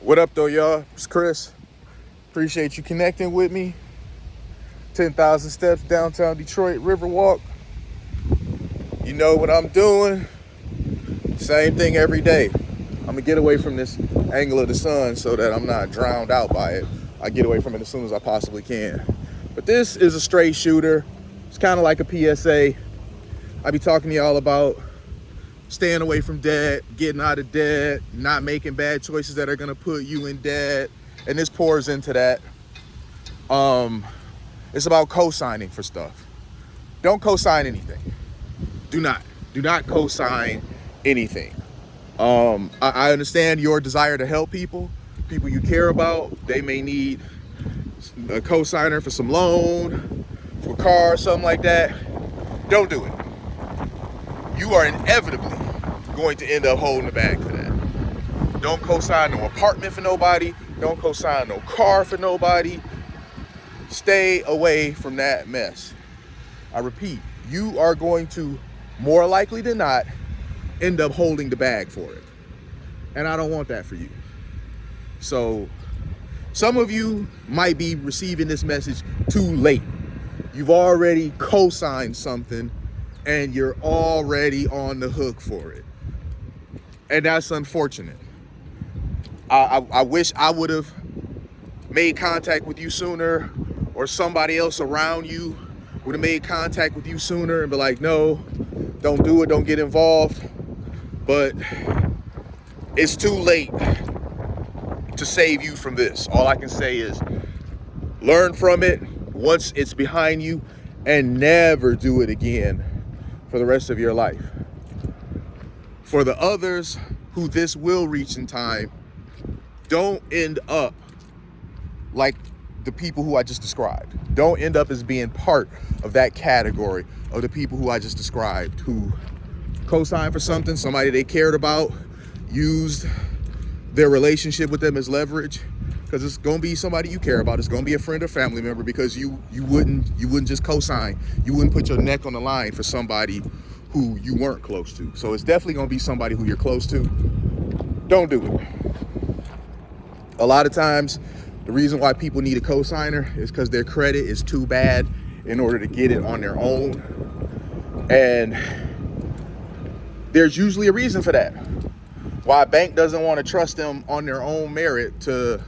What up, though, y'all? It's Chris. Appreciate you connecting with me. 10,000 steps downtown Detroit, Riverwalk. You know what I'm doing. Same thing every day. I'm gonna get away from this angle of the sun so that I'm not drowned out by it. I get away from it as soon as I possibly can. But this is a straight shooter. It's kind of like a PSA. I be talking to y'all about staying away from debt, getting out of debt, not making bad choices that are gonna put you in debt. And this pours into that. It's about co-signing for stuff. Don't co-sign anything. Do not co-sign anything. I understand your desire to help people you care about. They may need a co-signer for some loan, for a car, something like that. Don't do it. You are inevitably going to end up holding the bag for that. Don't co-sign no apartment for nobody. Don't co-sign no car for nobody. Stay away from that mess. I repeat, you are going to, more likely than not, end up holding the bag for it. And I don't want that for you. So some of you might be receiving this message too late. You've already co-signed something and you're already on the hook for it. And that's unfortunate. I wish I would have made contact with you sooner, or somebody else around you would have made contact with you sooner and be like, no, don't do it, don't get involved. But it's too late to save you from this. All I can say is learn from it once it's behind you and never do it again for the rest of your life. For the others who this will reach in time, don't end up like the people who I just described. Don't end up as being part of that category of the people who I just described, who co-signed for something, somebody they cared about, used their relationship with them as leverage, because it's gonna be somebody you care about. It's gonna be a friend or family member, because you wouldn't just co-sign. You wouldn't put your neck on the line for somebody who you weren't close to. So it's definitely gonna be somebody who you're close to. Don't do it. A lot of times, the reason why people need a co-signer is because their credit is too bad in order to get it on their own. And there's usually a reason for that. Why a bank doesn't want to trust them on their own merit to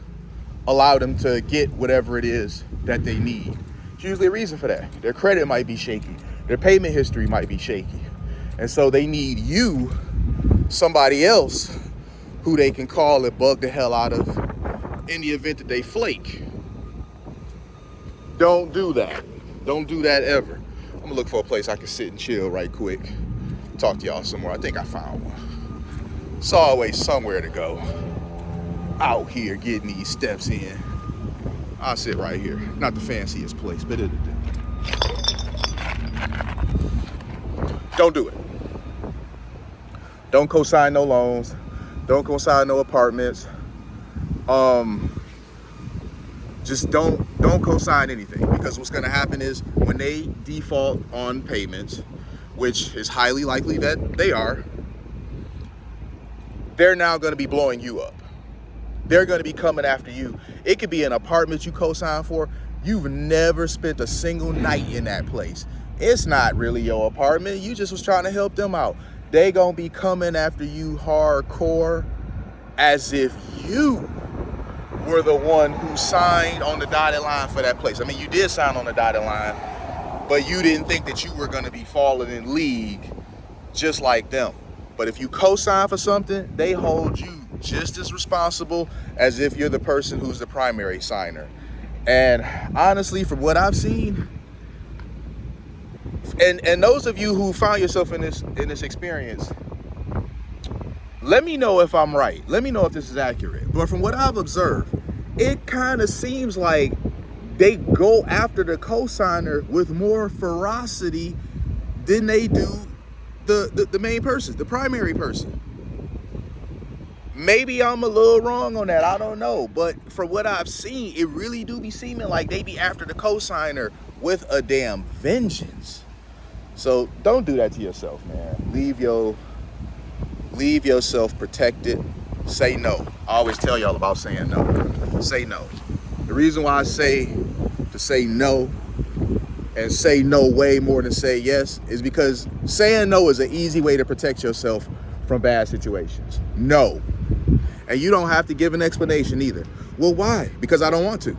allow them to get whatever it is that they need. There's usually a reason for that. Their credit might be shaky. Their payment history might be shaky. And so they need you, somebody else, who they can call and bug the hell out of in the event that they flake. Don't do that. Don't do that ever. I'm gonna look for a place I can sit and chill right quick. Talk to y'all some more. I think I found one. It's always somewhere to go. Out here getting these steps in. I'll sit right here. Not the fanciest place, but don't do it. Don't co-sign no loans. Don't co-sign no apartments. Just don't co-sign anything, because what's going to happen is when they default on payments, which is highly likely that they are, they're now going to be blowing you up. They're going to be coming after you. It could be an apartment you co-sign for. You've never spent a single night in that place. It's not really your apartment. You just was trying to help them out. They going to be coming after you hardcore as if you were the one who signed on the dotted line for that place. I mean, you did sign on the dotted line, but you didn't think that you were going to be falling in league just like them. But if you co-sign for something, they hold you just as responsible as if you're the person who's the primary signer. And honestly, from what I've seen, and those of you who found yourself in this experience, let me know if I'm right. Let me know if this is accurate. But from what I've observed, it kind of seems like they go after the co-signer with more ferocity than they do the main person, the primary person. Maybe I'm a little wrong on that. I don't know. But from what I've seen, it really do be seeming like they be after the co-signer with a damn vengeance. So don't do that to yourself, man. Leave yourself protected. say no. I always tell y'all about saying no. Say no. The reason why I say to say no and say no way more than say yes is because saying no is an easy way to protect yourself from bad situations. No. And you don't have to give an explanation either. Well, why? Because I don't want to.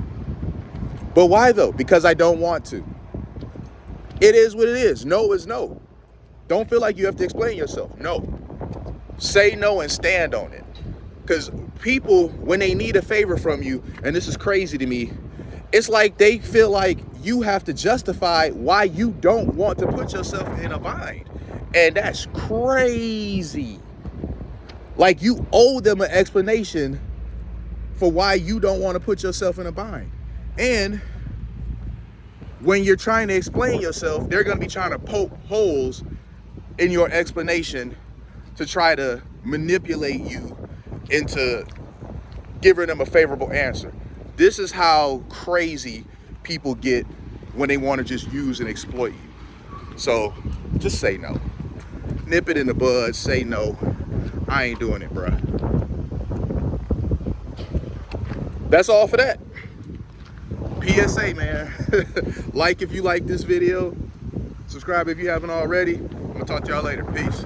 But why though? Because I don't want to. It is what it is. No is no. Don't feel like you have to explain yourself. No. Say no and stand on it. Because people, when they need a favor from you, and this is crazy to me, it's like they feel like you have to justify why you don't want to put yourself in a bind. And that's crazy. Like you owe them an explanation for why you don't want to put yourself in a bind. And when you're trying to explain yourself, they're going to be trying to poke holes in your explanation to try to manipulate you into giving them a favorable answer. This is how crazy people get when they want to just use and exploit you. So just say no. Nip it in the bud, say no. I ain't doing it, bruh. That's all for that. PSA, man. Like if you like this video. Subscribe if you haven't already. I'm gonna talk to y'all later. Peace.